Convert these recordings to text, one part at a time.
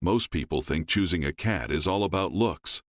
Most people think choosing a cat is all about looks.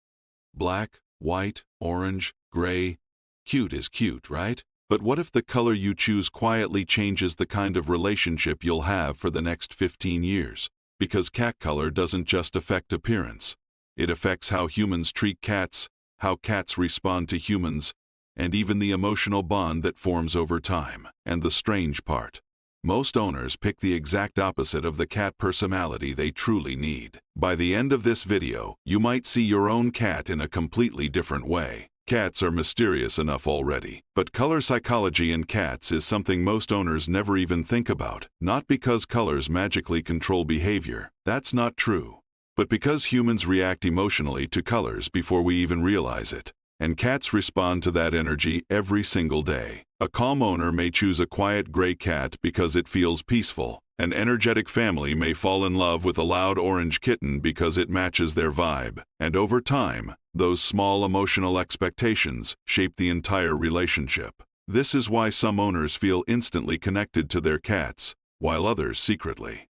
Black, white, orange, gray. Cute is cute, right? But what if the color you choose quietly changes the kind of relationship you'll have for the next 15 years? Because cat color doesn't just affect appearance. It affects how humans treat cats, how cats respond to humans, and even the emotional bond that forms over time. And the strange part, most owners pick the exact opposite of the cat personality they truly need. By the end of this video, you might see your own cat in a completely different way. Cats are mysterious enough already, but color psychology in cats is something most owners never even think about. Not because colors magically control behavior, that's not true, but because humans react emotionally to colors before we even realize it. And cats respond to that energy every single day. A calm owner may choose a quiet gray cat because it feels peaceful. An energetic family may fall in love with a loud orange kitten because it matches their vibe. And over time, those small emotional expectations shape the entire relationship. This is why some owners feel instantly connected to their cats, while others secretly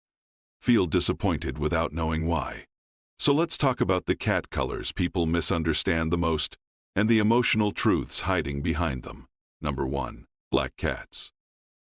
feel disappointed without knowing why. So let's talk about the cat colors people misunderstand the most, and the emotional truths hiding behind them. Number 1. Black cats.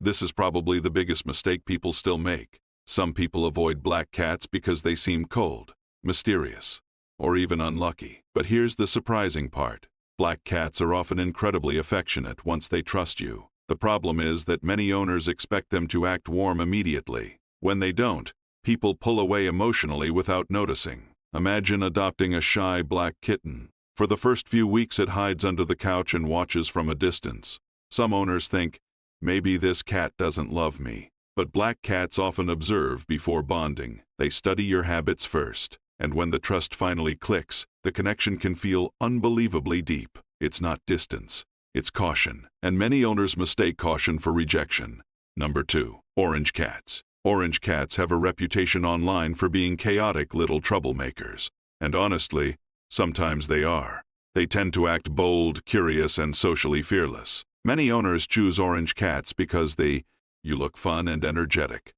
This is probably the biggest mistake people still make. Some people avoid black cats because they seem cold, mysterious, or even unlucky. But here's the surprising part. Black cats are often incredibly affectionate once they trust you. The problem is that many owners expect them to act warm immediately. When they don't, people pull away emotionally without noticing. Imagine adopting a shy black kitten. For the first few weeks it hides under the couch and watches from a distance. Some owners think, maybe this cat doesn't love me. But black cats often observe before bonding. They study your habits first. And when the trust finally clicks, the connection can feel unbelievably deep. It's not distance, it's caution. And many owners mistake caution for rejection. Number 2. Orange cats. Orange cats have a reputation online for being chaotic little troublemakers. And honestly, sometimes they are. They tend to act bold, curious, and socially fearless. Many owners choose orange cats because you look fun and energetic.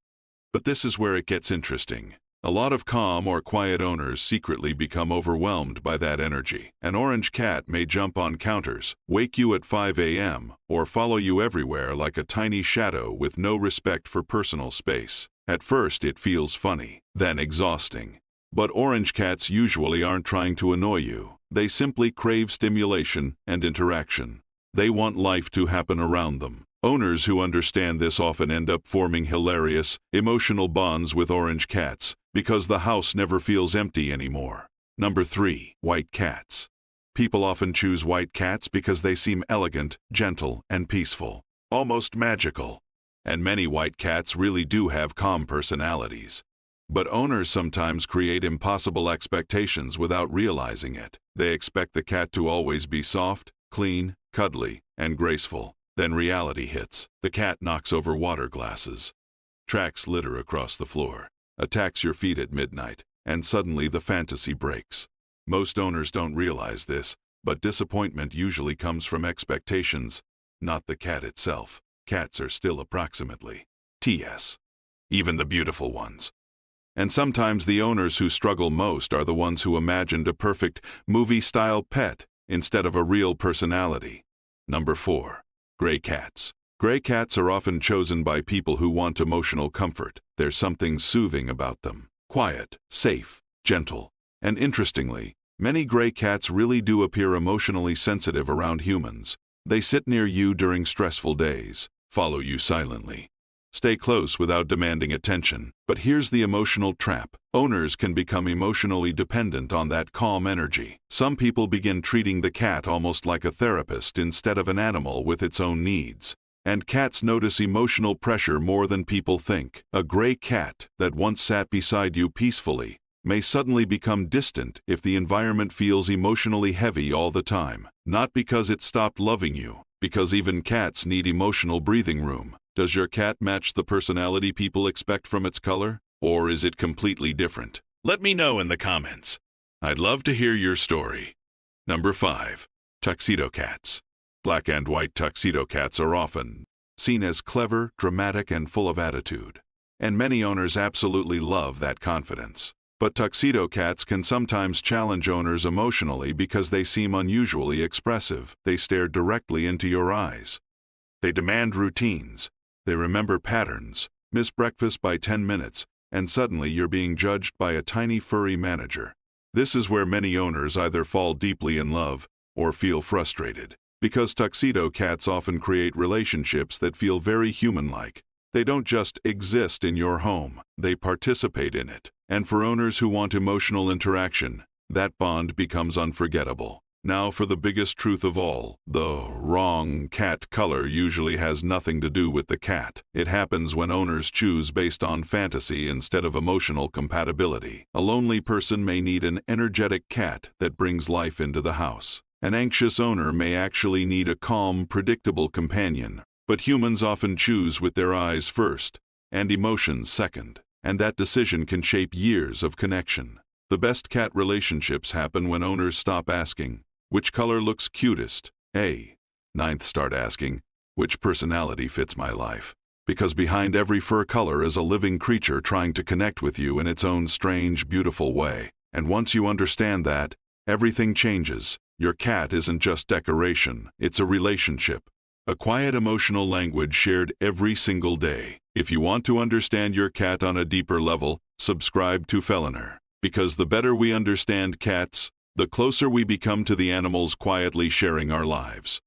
But this is where it gets interesting. A lot of calm or quiet owners secretly become overwhelmed by that energy. An orange cat may jump on counters, wake you at 5 a.m., or follow you everywhere like a tiny shadow with no respect for personal space. At first it feels funny, then exhausting. But orange cats usually aren't trying to annoy you. They simply crave stimulation and interaction. They want life to happen around them. Owners who understand this often end up forming hilarious, emotional bonds with orange cats because the house never feels empty anymore. Number 3. White cats. People often choose white cats because they seem elegant, gentle, and peaceful, almost magical. And many white cats really do have calm personalities. But owners sometimes create impossible expectations without realizing it. They expect the cat to always be soft, clean, cuddly, and graceful. Then reality hits. The cat knocks over water glasses, tracks litter across the floor, attacks your feet at midnight, and suddenly the fantasy breaks. Most owners don't realize this, but disappointment usually comes from expectations, not the cat itself. Cats are still approximately TS, even the beautiful ones. And sometimes the owners who struggle most are the ones who imagined a perfect movie-style pet instead of a real personality. Number 4. Gray cats. Gray cats are often chosen by people who want emotional comfort. There's something soothing about them. Quiet, safe, gentle. And interestingly, many gray cats really do appear emotionally sensitive around humans. They sit near you during stressful days, follow you silently, stay close without demanding attention. But here's the emotional trap. Owners can become emotionally dependent on that calm energy. Some people begin treating the cat almost like a therapist instead of an animal with its own needs. And cats notice emotional pressure more than people think. A gray cat that once sat beside you peacefully may suddenly become distant if the environment feels emotionally heavy all the time. Not because it stopped loving you, because even cats need emotional breathing room. Does your cat match the personality people expect from its color? Or is it completely different? Let me know in the comments. I'd love to hear your story. Number 5. Tuxedo cats. Black and white tuxedo cats are often seen as clever, dramatic, and full of attitude. And many owners absolutely love that confidence. But tuxedo cats can sometimes challenge owners emotionally because they seem unusually expressive. They stare directly into your eyes. They demand routines. They remember patterns, miss breakfast by 10 minutes, and suddenly you're being judged by a tiny furry manager. This is where many owners either fall deeply in love or feel frustrated, because tuxedo cats often create relationships that feel very human-like. They don't just exist in your home, they participate in it. And for owners who want emotional interaction, that bond becomes unforgettable. Now for the biggest truth of all, the wrong cat color usually has nothing to do with the cat. It happens when owners choose based on fantasy instead of emotional compatibility. A lonely person may need an energetic cat that brings life into the house. An anxious owner may actually need a calm, predictable companion. But humans often choose with their eyes first and emotions second, and that decision can shape years of connection. The best cat relationships happen when owners stop asking, which color looks cutest? Ninth, start asking, which personality fits my life? Because behind every fur color is a living creature trying to connect with you in its own strange, beautiful way. And once you understand that, everything changes. Your cat isn't just decoration, it's a relationship. A quiet emotional language shared every single day. If you want to understand your cat on a deeper level, subscribe to Feline. Because the better we understand cats, the closer we become to the animals quietly sharing our lives.